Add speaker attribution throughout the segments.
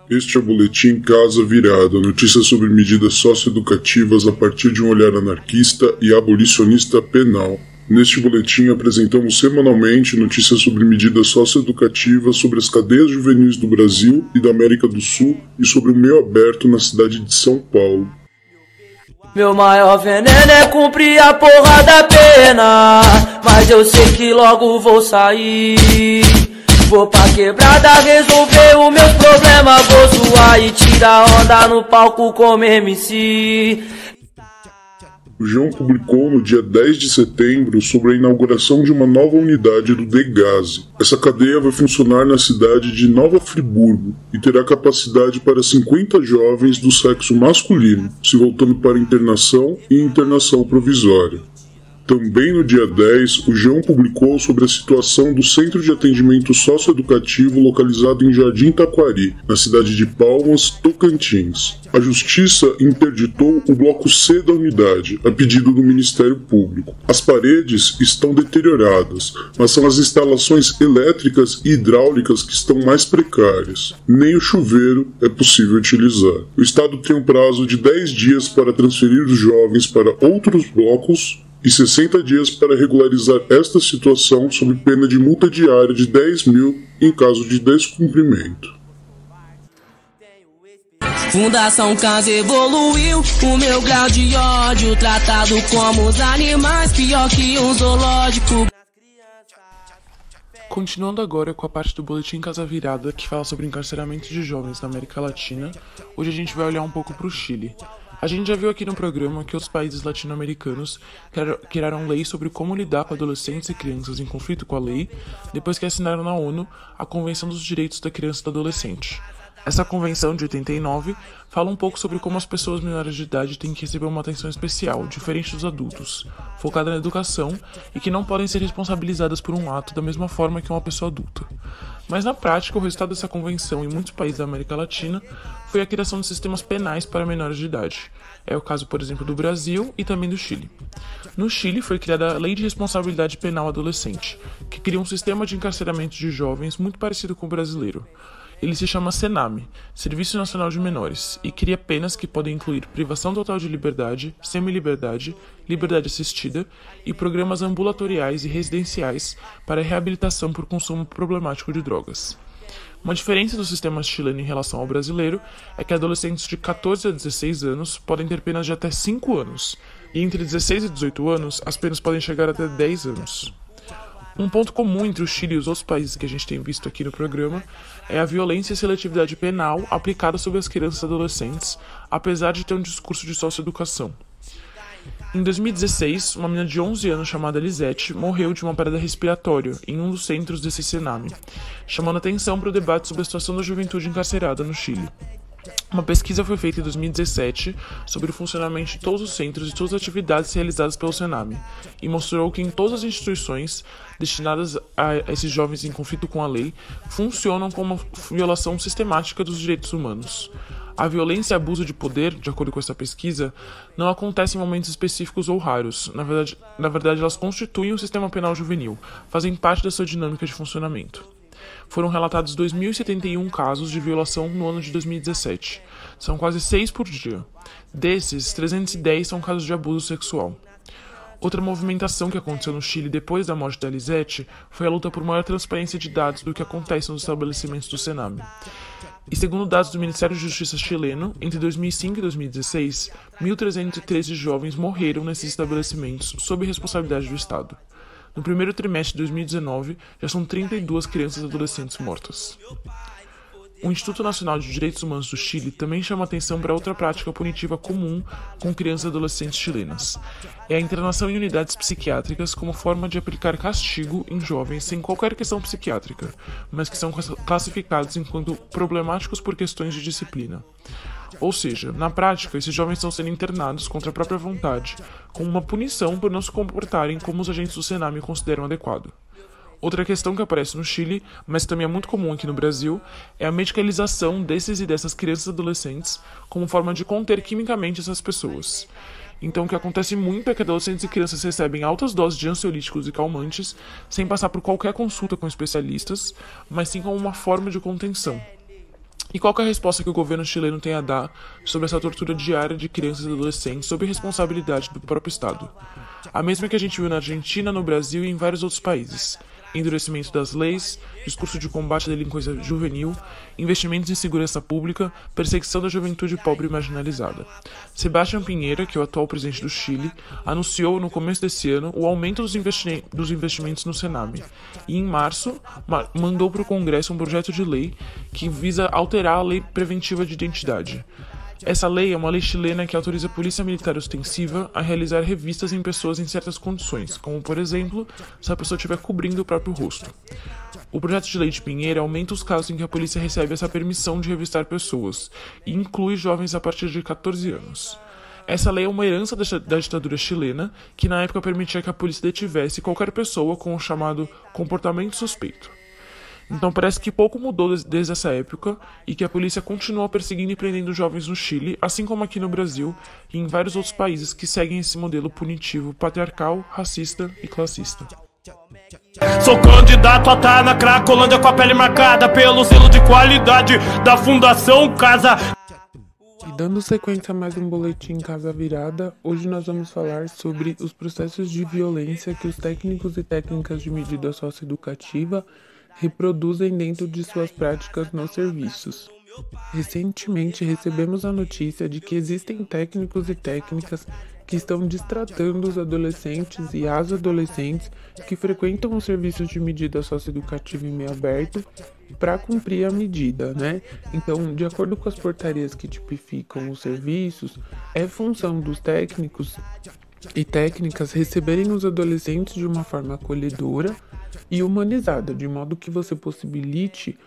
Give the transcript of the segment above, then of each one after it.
Speaker 1: Este é o Boletim Casa Virada, notícias sobre medidas socioeducativas a partir de um olhar anarquista e abolicionista penal. Neste boletim apresentamos semanalmente notícias sobre medidas socioeducativas sobre as cadeias juvenis do Brasil e da América do Sul e sobre o meio aberto na cidade de São Paulo.
Speaker 2: Meu maior veneno é cumprir a porra da pena, mas eu sei que logo vou sair. Vou pra quebrada resolver os meus problemas, vou zoar e tirar onda no palco como MC.
Speaker 1: O João publicou no dia 10 de setembro sobre a inauguração de uma nova unidade do Degase. Essa cadeia vai funcionar na cidade de Nova Friburgo e terá capacidade para 50 jovens do sexo masculino, se voltando para internação e internação provisória. Também no dia 10, o João publicou sobre a situação do Centro de Atendimento Socioeducativo localizado em Jardim Taquari, na cidade de Palmas, Tocantins. A Justiça interditou o bloco C da unidade, a pedido do Ministério Público. As paredes estão deterioradas, mas são as instalações elétricas e hidráulicas que estão mais precárias. Nem o chuveiro é possível utilizar. O Estado tem um prazo de 10 dias para transferir os jovens para outros blocos e 60 dias para regularizar esta situação sob pena de multa diária de 10 mil em caso de descumprimento.
Speaker 3: Fundação Casa evoluiu, o meu grau de ódio, tratado como os animais, pior que um zoológico.
Speaker 4: Continuando agora com a parte do Boletim Casa Virada, que fala sobre encarceramento de jovens na América Latina, hoje a gente vai olhar um pouco para o Chile. A gente já viu aqui no programa que os países latino-americanos criaram leis sobre como lidar com adolescentes e crianças em conflito com a lei, depois que assinaram na ONU a Convenção dos Direitos da Criança e do Adolescente. Essa convenção de 89 fala um pouco sobre como as pessoas menores de idade têm que receber uma atenção especial, diferente dos adultos, focada na educação e que não podem ser responsabilizadas por um ato da mesma forma que uma pessoa adulta. Mas na prática, o resultado dessa convenção em muitos países da América Latina foi a criação de sistemas penais para menores de idade. É o caso, por exemplo, do Brasil e também do Chile. No Chile foi criada a Lei de Responsabilidade Penal Adolescente, que cria um sistema de encarceramento de jovens muito parecido com o brasileiro. Ele se chama SENAME, Serviço Nacional de Menores, e cria penas que podem incluir privação total de liberdade, semi-liberdade, liberdade assistida e programas ambulatoriais e residenciais para reabilitação por consumo problemático de drogas. Uma diferença do sistema chileno em relação ao brasileiro é que adolescentes de 14 a 16 anos podem ter penas de até 5 anos, e entre 16 e 18 anos as penas podem chegar até 10 anos. Um ponto comum entre o Chile e os outros países que a gente tem visto aqui no programa é a violência e seletividade penal aplicada sobre as crianças e adolescentes, apesar de ter um discurso de socioeducação. Em 2016, uma menina de 11 anos chamada Lisette morreu de uma parada respiratória em um dos centros desse Sename, chamando atenção para o debate sobre a situação da juventude encarcerada no Chile. Uma pesquisa foi feita em 2017 sobre o funcionamento de todos os centros e todas as atividades realizadas pelo Sename e mostrou que em todas as instituições destinadas a esses jovens em conflito com a lei funcionam como uma violação sistemática dos direitos humanos. A violência e abuso de poder, de acordo com essa pesquisa, não acontece em momentos específicos ou raros. Na verdade, elas constituem o sistema penal juvenil, fazem parte da sua dinâmica de funcionamento. Foram relatados 2.071 casos de violação no ano de 2017. São quase 6 por dia. Desses, 310 são casos de abuso sexual. Outra movimentação que aconteceu no Chile depois da morte da Lisette foi a luta por maior transparência de dados do que acontece nos estabelecimentos do Sename. E segundo dados do Ministério da Justiça chileno, entre 2005 e 2016, 1.313 jovens morreram nesses estabelecimentos sob responsabilidade do Estado. No primeiro trimestre de 2019, já são 32 crianças e adolescentes mortas. O Instituto Nacional de Direitos Humanos do Chile também chama atenção para outra prática punitiva comum com crianças e adolescentes chilenas. É a internação em unidades psiquiátricas como forma de aplicar castigo em jovens sem qualquer questão psiquiátrica, mas que são classificados enquanto problemáticos por questões de disciplina. Ou seja, na prática, esses jovens estão sendo internados contra a própria vontade, como uma punição por não se comportarem como os agentes do Sename consideram adequado. Outra questão que aparece no Chile, mas também é muito comum aqui no Brasil, é a medicalização desses e dessas crianças e adolescentes como forma de conter quimicamente essas pessoas. Então, o que acontece muito é que adolescentes e crianças recebem altas doses de ansiolíticos e calmantes sem passar por qualquer consulta com especialistas, mas sim como uma forma de contenção. E qual que é a resposta que o governo chileno tem a dar sobre essa tortura diária de crianças e adolescentes sob responsabilidade do próprio Estado? A mesma que a gente viu na Argentina, no Brasil e em vários outros países. Endurecimento das leis, discurso de combate à delinquência juvenil, investimentos em segurança pública, perseguição da juventude pobre e marginalizada. Sebastián Piñera, que é o atual presidente do Chile, anunciou no começo desse ano o aumento dos investimentos no Sename e, em março, mandou para o Congresso um projeto de lei que visa alterar a lei preventiva de identidade. Essa lei é uma lei chilena que autoriza a polícia militar ostensiva a realizar revistas em pessoas em certas condições, como, por exemplo, se a pessoa estiver cobrindo o próprio rosto. O projeto de lei de Piñera aumenta os casos em que a polícia recebe essa permissão de revistar pessoas e inclui jovens a partir de 14 anos. Essa lei é uma herança da ditadura chilena, que na época permitia que a polícia detivesse qualquer pessoa com o chamado comportamento suspeito. Então parece que pouco mudou desde essa época e que a polícia continua perseguindo e prendendo jovens no Chile, assim como aqui no Brasil e em vários outros países que seguem esse modelo punitivo, patriarcal, racista e classista.
Speaker 5: Sou candidato a estar na Cracolândia com a pele marcada pelo selo de qualidade da Fundação Casa.
Speaker 4: E dando sequência a mais um boletim Casa Virada, hoje nós vamos falar sobre os processos de violência que os técnicos e técnicas de medida socioeducativa reproduzem dentro de suas práticas nos serviços. Recentemente recebemos a notícia de que existem técnicos e técnicas que estão destratando os adolescentes e as adolescentes que frequentam os serviços de medida socioeducativa em meio aberto para cumprir a medida, né? Então, de acordo com as portarias que tipificam os serviços, é função dos técnicos e técnicas receberem os adolescentes de uma forma acolhedora e humanizada, de modo que você possibilite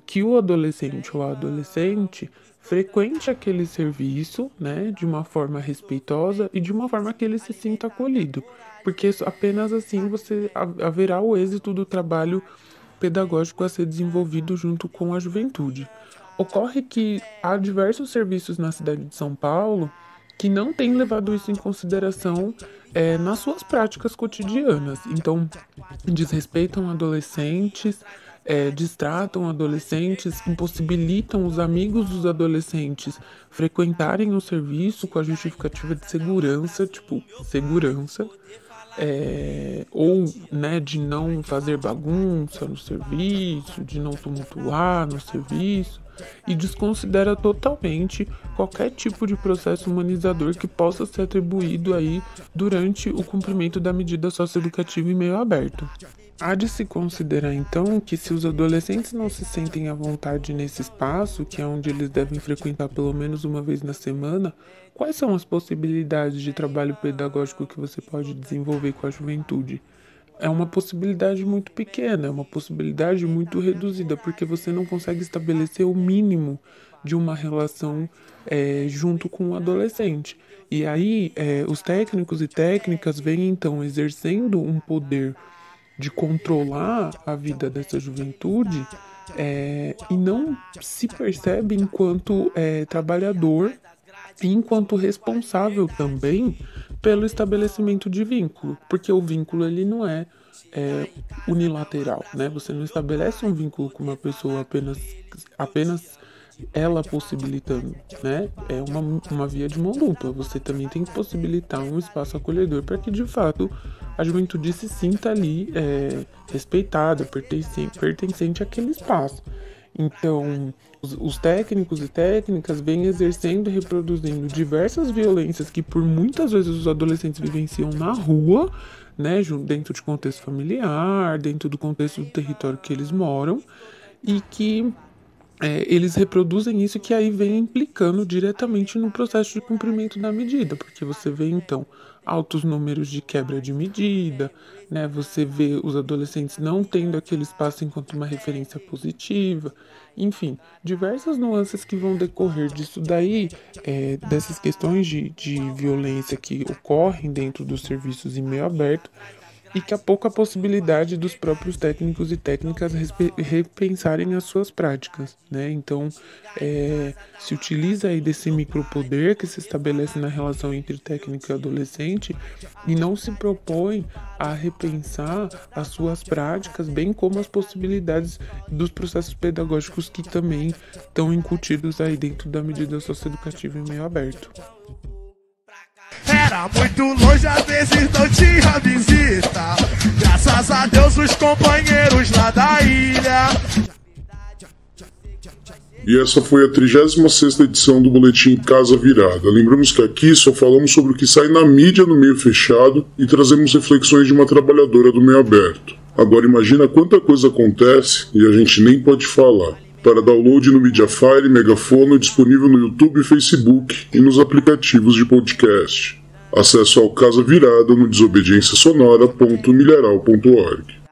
Speaker 4: que o adolescente ou a adolescente frequente aquele serviço, né, de uma forma respeitosa e de uma forma que ele se sinta acolhido, porque apenas assim você haverá o êxito do trabalho pedagógico a ser desenvolvido junto com a juventude. Ocorre que há diversos serviços na cidade de São Paulo que não têm levado isso em consideração nas suas práticas cotidianas. Então, desrespeitam adolescentes, distratam adolescentes, impossibilitam os amigos dos adolescentes frequentarem o serviço com a justificativa de segurança, ou, né, de não fazer bagunça no serviço, de não tumultuar no serviço, e desconsidera totalmente qualquer tipo de processo humanizador que possa ser atribuído aí durante o cumprimento da medida socioeducativa em meio aberto. Há de se considerar, então, que se os adolescentes não se sentem à vontade nesse espaço, que é onde eles devem frequentar pelo menos uma vez na semana, quais são as possibilidades de trabalho pedagógico que você pode desenvolver com a juventude? É uma possibilidade muito pequena, é uma possibilidade muito reduzida, porque você não consegue estabelecer o mínimo de uma relação junto com o adolescente. E aí, os técnicos e técnicas vêm, então, exercendo um poder de controlar a vida dessa juventude e não se percebe enquanto trabalhador e enquanto responsável também pelo estabelecimento de vínculo, porque o vínculo ele não é unilateral, né? Você não estabelece um vínculo com uma pessoa apenas ela possibilitando, né? É uma via de mão dupla. Você também tem que possibilitar um espaço acolhedor para que, de fato, a juventude se sinta ali respeitada, pertencente àquele espaço. Então, os técnicos e técnicas vêm exercendo e reproduzindo diversas violências que, por muitas vezes, os adolescentes vivenciam na rua, né? Dentro de contexto familiar, dentro do contexto do território que eles moram, e que eles reproduzem isso, que aí vem implicando diretamente no processo de cumprimento da medida, porque você vê, então, altos números de quebra de medida, né? Você vê os adolescentes não tendo aquele espaço enquanto uma referência positiva, enfim, diversas nuances que vão decorrer disso daí, dessas questões de violência que ocorrem dentro dos serviços em meio aberto, e que há pouca possibilidade dos próprios técnicos e técnicas repensarem as suas práticas, né? Então, se utiliza aí desse micropoder que se estabelece na relação entre técnico e adolescente e não se propõe a repensar as suas práticas, bem como as possibilidades dos processos pedagógicos que também estão incutidos aí dentro da medida socioeducativa em meio aberto.
Speaker 6: Era muito longe, às vezes não tinha visita. Graças a Deus os companheiros lá da ilha.
Speaker 1: E essa foi a 36ª edição do Boletim Casa Virada. Lembramos que aqui só falamos sobre o que sai na mídia no meio fechado e trazemos reflexões de uma trabalhadora do meio aberto. Agora imagina quanta coisa acontece e a gente nem pode falar. Para download no Mediafire, Megafono, disponível no YouTube e Facebook e nos aplicativos de podcast. Acesso ao Casa Virada no desobedienciasonora.milharal.org.